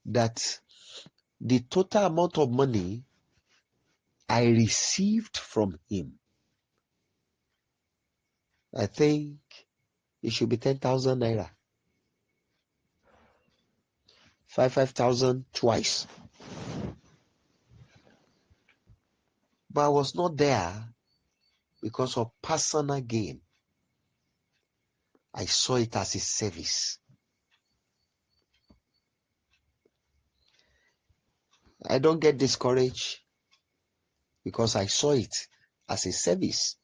that the total amount of money I received from him, I think it should be 10,000 naira. 5,000 twice. But I was not there because of personal gain. I saw it as a service. I don't get discouraged because I saw it as a service.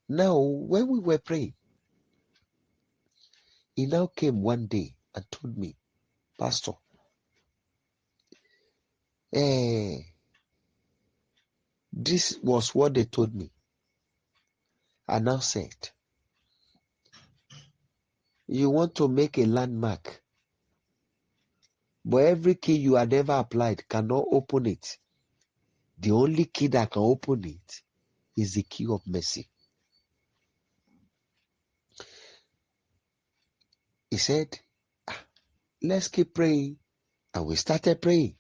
Now, when we were praying, he now came one day and told me, Pastor, this was what they told me. I now said, you want to make a landmark, but every key you had ever applied cannot open it. The only key that can open it is the key of mercy. He said, let's keep praying. And we started praying.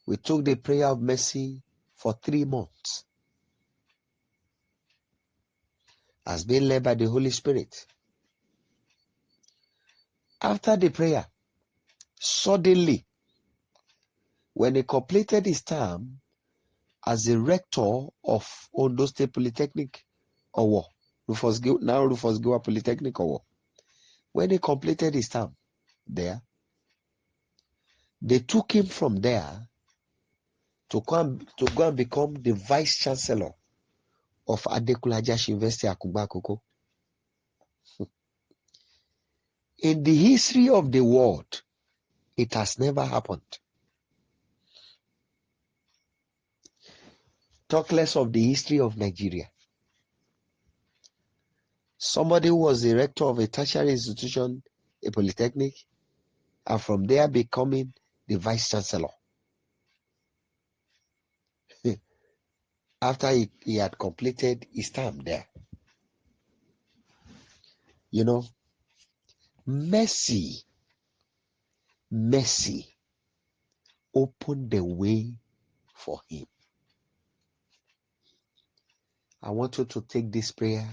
We took the prayer of mercy for 3 months. As being led by the Holy Spirit. After the prayer, suddenly, when he completed his term as the rector of Ondo State Polytechnic, now Rufus Giwa Polytechnic, when he completed his term there, they took him from there to go and become the vice chancellor of Adekunle University, Akugba Akoko. In the history of the world, it has never happened. Talk less of the history of Nigeria. Somebody who was the rector of a tertiary institution, a polytechnic, and from there becoming the vice chancellor. After he had completed his term there. You know, mercy opened the way for him. I want you to take this prayer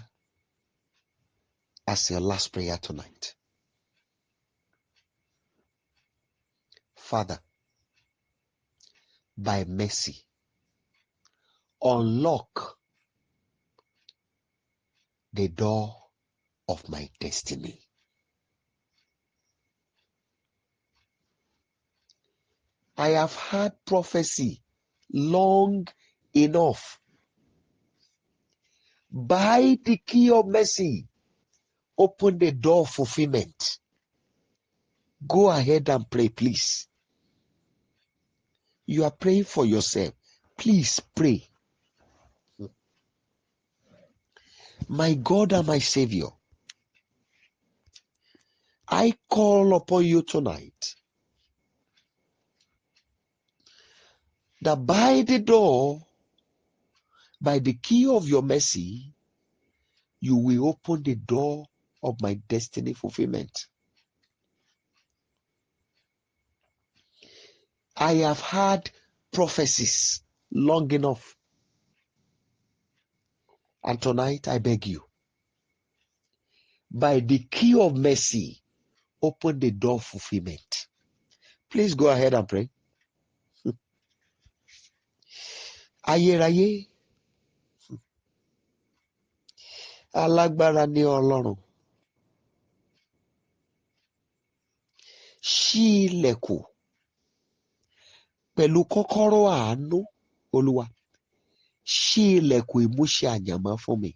as your last prayer tonight. Father, by mercy, unlock the door of my destiny. I have had prophecy long enough. By the key of mercy, open the door of fulfillment. Go ahead and pray, please. You are praying for yourself. Please pray. My God and my Savior, I call upon you tonight that by the door, by the key of your mercy, you will open the door of my destiny fulfillment. I have had prophecies long enough. And tonight I beg you, by the key of mercy, open the door of fulfillment. Please go ahead and pray. Ayérayé, alágbára ni Ọlọ́run. Ṣí ilẹ̀kùn pẹ̀lú kọ́kọ́rọ́ àánú, Olúwa. Ṣí ilẹ̀kùn ìmúṣẹ àyànmọ́ fún mi.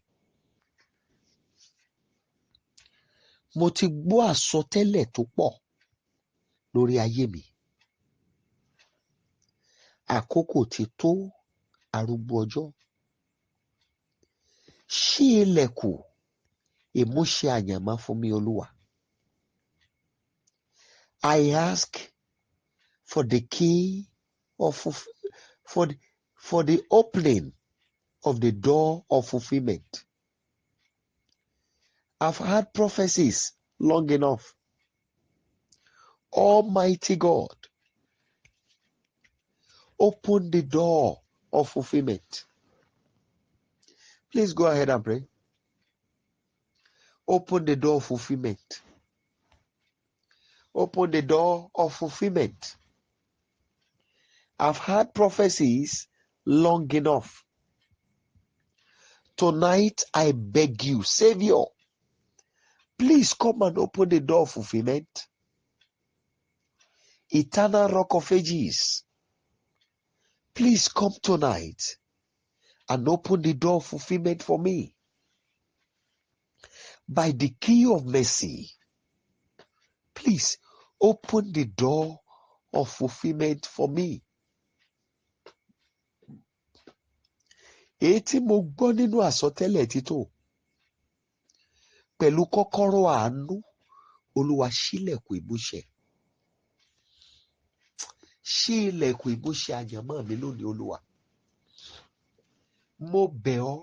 Mo ti gbọ́ àsọtẹ́lẹ̀ tó pọ̀ lórí ayé mi. Àkókò ti tó, arúgbó ọjọ́. Ṣí ilẹ̀kùn ìmúṣẹ àyànmọ́ fún mi, Olúwa. I ask for the key of for the opening of the door of fulfillment. I've had prophecies long enough. Almighty God, open the door of fulfillment. Please go ahead and pray. Open the door of fulfillment. Open the door of fulfillment. I've had prophecies long enough. Tonight I beg you, Savior, please come and open the door of fulfillment. Eternal Rock of Ages, please come tonight and open the door of fulfillment for me. By the key of mercy, please open the door of fulfillment for me. Èyí tí mo gbọ́ nínú àsọtẹ́lẹ̀ títò, pẹ̀lú kọ́kọ́rọ́ àánú, Olúwa ṣílẹ̀kùn ìmúṣẹ. Ṣí ilẹ̀kùn ìmúṣẹ àyànmọ́ mi lónìí, Olúwa. Mo bẹ̀ ọ́,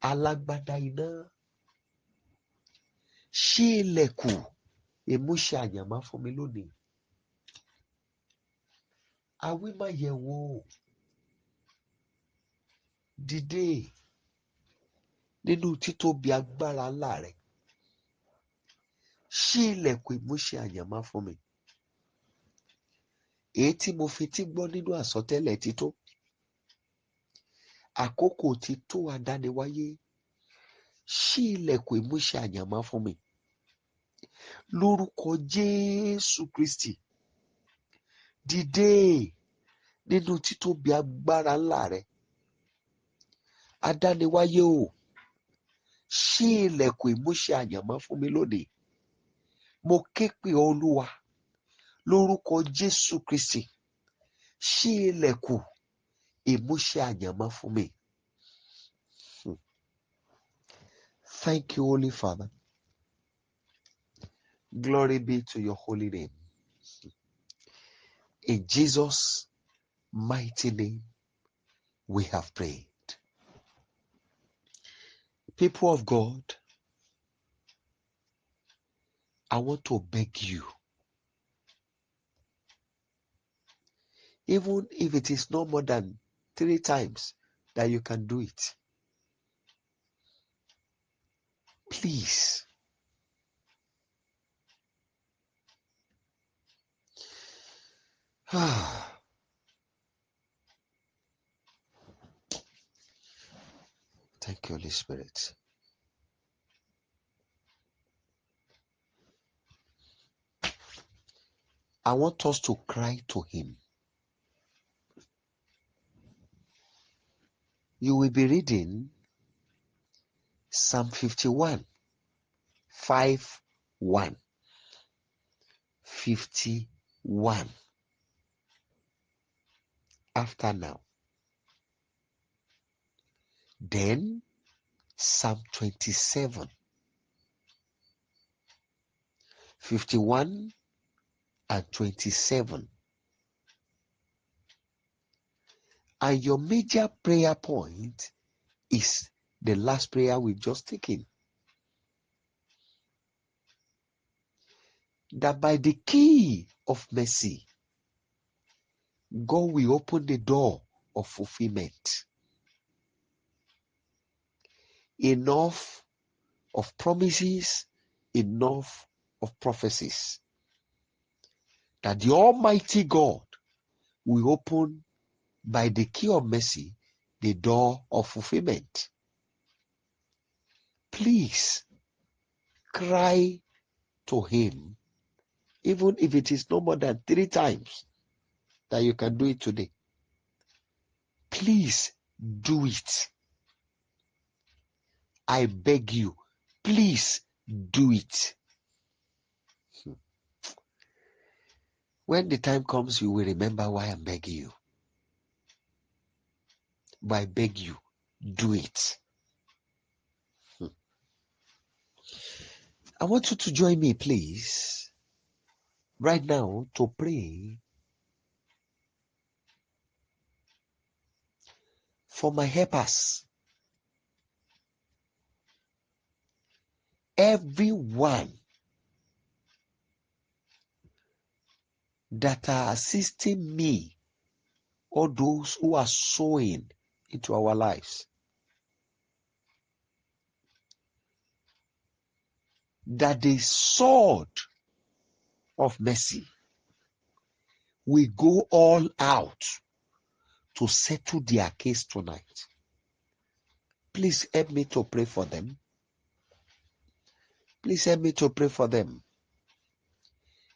alágbádá iná. Ṣí ilẹ̀kùn ìmúṣẹ àyànmọ́ fún mi lónìí. Awímáyẹ̀wò, dìde nínú títóbi agbára ńlá rẹ. Ṣí ilẹ̀kùn ìmúṣẹ àyànmọ́ fún mi. Èyí tí mo fi tí gbọ́ nínú àsọtẹ́lẹ̀ tító. Àkókò ti tó adániwáyé. Ṣí ilẹ̀kùn ìmúṣẹ àyànmọ́ fún mi. Lórúkọ Jésù Kristi, dìde nínú títóbi agbára ńlá rẹ. Adániwáyé o, ṣí ilẹ̀kùn ìmúṣẹ àyànmọ́ fún mi lónìí. Mo ké pè ọ́, Olúwa, lórúkọ Jésù Kristi, ṣí ilẹ̀kùn ìmúṣẹ àyànmọ́ fún mi. Thank you, Holy Father. Glory be to your holy name. In Jesus' mighty name, we have prayed. People of God, I want to beg you, even if it is no more than 3 times that you can do it, please, Thank you, Holy Spirit. I want us to cry to him. You will be reading Psalm 51, 5:1. 51 after now. Then Psalm 27, 51 and 27. And your major prayer point is the last prayer we've just taken. That by the key of mercy, God will open the door of fulfillment. Enough of promises, enough of prophecies. That the Almighty God will open by the key of mercy the door of fulfillment. Please cry to him, even if it is no more than 3 times that you can do it today. Please do it. I beg you, please do it. When the time comes, you will remember why I'm begging you. But I beg you, do it. I want you to join me, please, right now to pray for my helpers. Everyone that are assisting me, or those who are sowing into our lives, that the sword of mercy will go all out to settle their case tonight. Please help me to pray for them. Please help me to pray for them.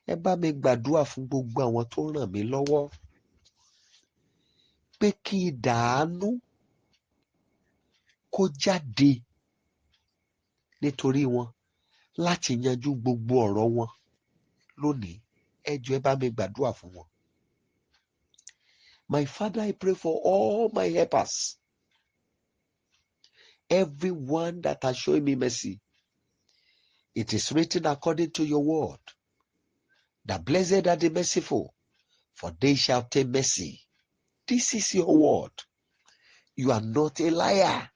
Ẹ bá mi gbàdúrà fún gbogbo àwọn tó ràn mí lọ́wọ́ pé kí ìdàánú kó jáde nítorí wọn láti yanjú gbogbo ọ̀rọ̀ wọn lónìí. Ẹ jọ̀ọ́ ẹ bá mi gbàdúrà fún wọn. My Father, I pray for all my helpers. Everyone that has shown me mercy. It is written according to your word, that blessed are the merciful, for they shall obtain mercy. This is your word. You are not a liar.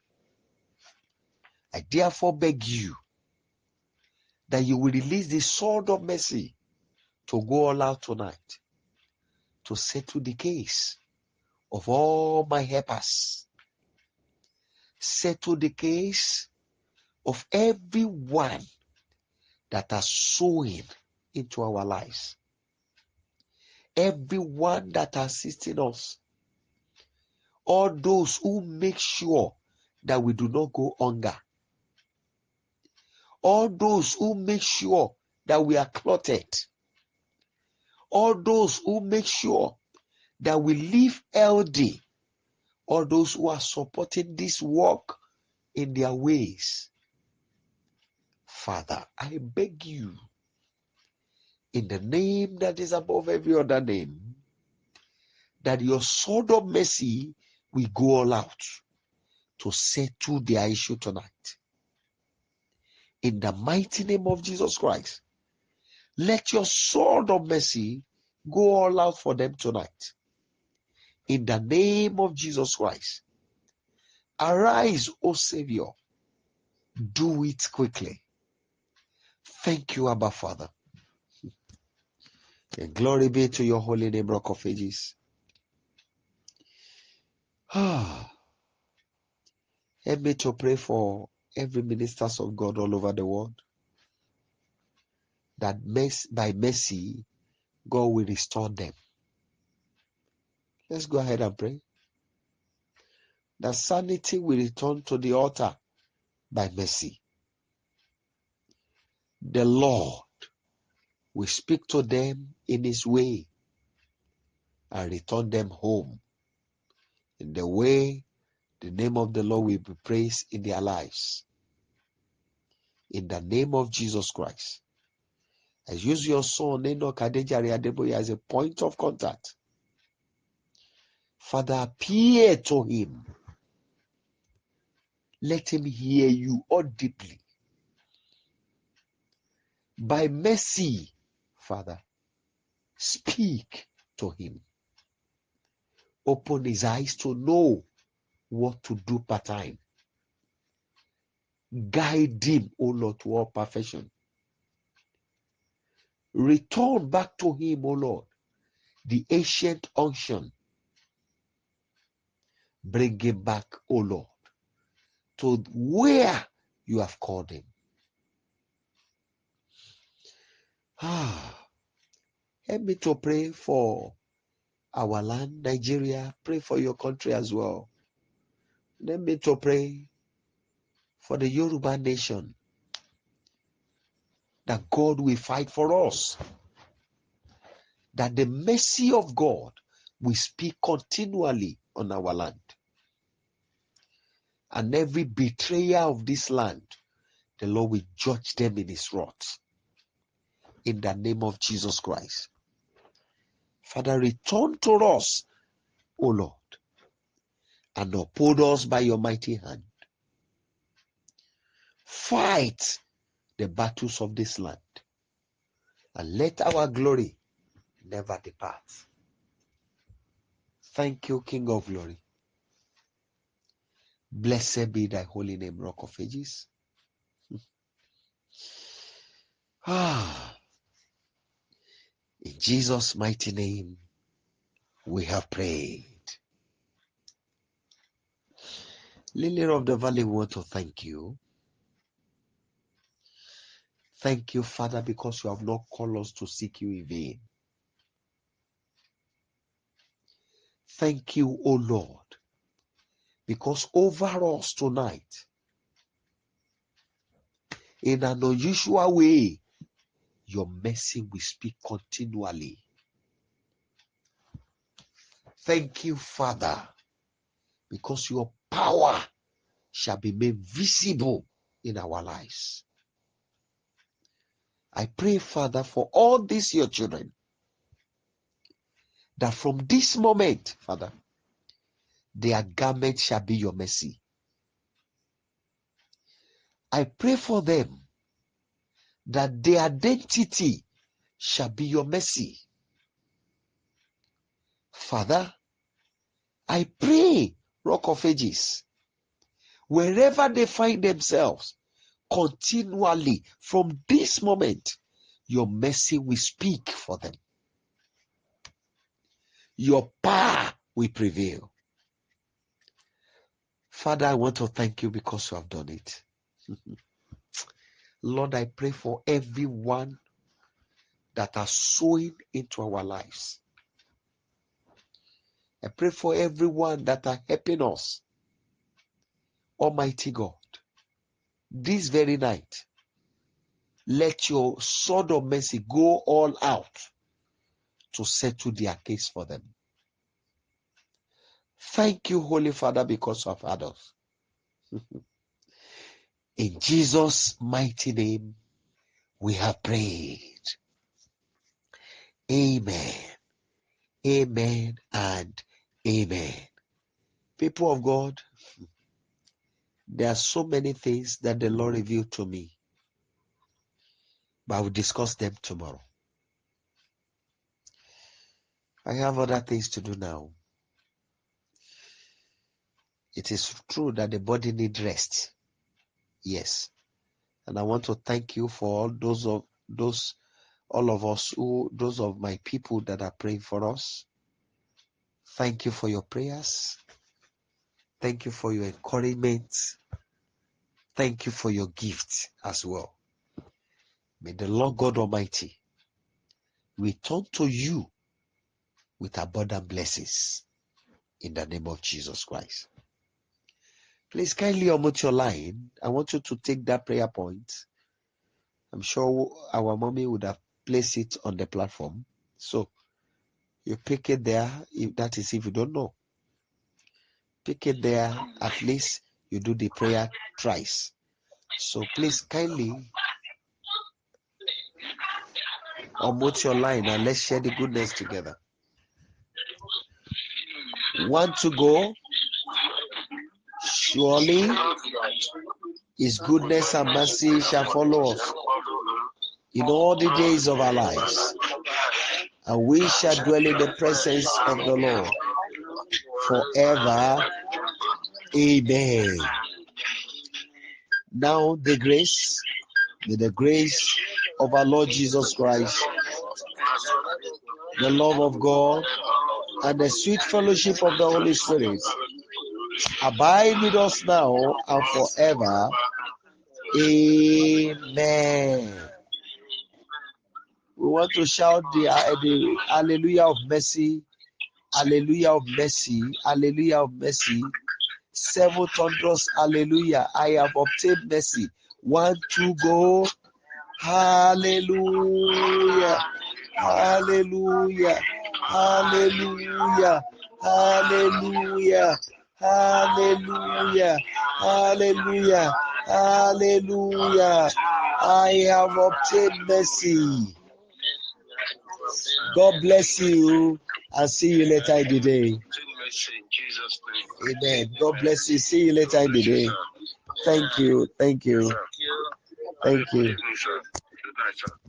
I therefore beg you that you will release the sword of mercy to go all out tonight, to settle the case of all my helpers. Settle the case of everyone that are sowing into our lives. Everyone that are assisting us. All those who make sure that we do not go hunger. All those who make sure that we are clothed. All those who make sure that we live healthy. All those who are supporting this work in their ways. Father, I beg you, in the name that is above every other name, that your sword of mercy will go all out to settle their issue tonight. In the mighty name of Jesus Christ, let your sword of mercy go all out for them tonight. In the name of Jesus Christ, arise, O Savior. Do it quickly. Thank you, Abba Father. And glory be to your holy name, Rock of Ages. Help me to pray for every ministers of God all over the world, that by mercy, God will restore them. Let's go ahead and pray. That sanity will return to the altar by mercy. The Lord will speak to them in his way and return them home in the way the name of the Lord will be praised in their lives. In the name of Jesus Christ. I use your son, Enoch Adejare Adeboye, as a point of contact. Father, appear to him. Let him hear you audibly. By mercy, Father, speak to him. Open his eyes to know what to do part time. Guide him, O Lord, to all perfection. Return back to him, O Lord, the ancient unction. Bring him back, O Lord, to where you have called him. Help me to pray for our land, Nigeria. Pray for your country as well. Help me to pray for the Yoruba nation, that God will fight for us, that the mercy of God will speak continually on our land. And every betrayer of this land, the Lord will judge them in his wrath. In the name of Jesus Christ. Father, return to us, O Lord, and uphold us by your mighty hand. Fight the battles of this land, and let our glory never depart. Thank you, King of glory. Blessed be thy holy name, Rock of Ages. In Jesus' mighty name, we have prayed. Lily of the Valley, we want to thank you. Thank you, Father, because you have not called us to seek you in vain. Thank you, O Lord, because over us tonight, in an unusual way, your mercy will speak continually. Thank you, Father, because your power shall be made visible in our lives. I pray, Father, for all these your children, that from this moment, Father, their garment shall be your mercy. I pray for them that their identity shall be your mercy. Father, I pray, Rock of Ages, wherever they find themselves, continually from this moment, your mercy will speak for them. Your power will prevail. Father, I want to thank you because you have done it. Lord, I pray for everyone that are sowing into our lives. I pray for everyone that are helping us. Almighty God, this very night, let your sword of mercy go all out to settle their case for them. Thank you, Holy Father, because you have had us. In Jesus' mighty name, we have prayed. Amen. Amen and amen. People of God, there are so many things that the Lord revealed to me, but I will discuss them tomorrow. I have other things to do now. It is true that the body needs rest. Yes. And I want to thank you for all of us, those of my people that are praying for us. Thank you for your prayers. Thank you for your encouragement. Thank you for your gift as well. May the Lord God Almighty return to you with abundant blessings. in the name of Jesus Christ. Please kindly unmute your line. I want you to take that prayer point. I'm sure our mommy would have placed it on the platform. So you pick it there. That is if you don't know. Pick it there. At least you do the prayer thrice. So please kindly unmute your line and let's share the goodness together. 1 to go. Surely His goodness and mercy shall follow us in all the days of our lives, and we shall dwell in the presence of the Lord forever. Amen. Now may the grace of our Lord Jesus Christ, the love of God, and the sweet fellowship of the Holy Spirit abide with us now and forever. Amen. We want to shout the hallelujah of mercy, hallelujah of mercy, hallelujah of mercy. 7 thunders, hallelujah. I have obtained mercy. 1, 2, go. Hallelujah, hallelujah, hallelujah, hallelujah, hallelujah, hallelujah, hallelujah. I have obtained mercy. God bless you and see you later in the day. Amen. God bless you. See you later in the day. Thank you. Thank you. Thank you.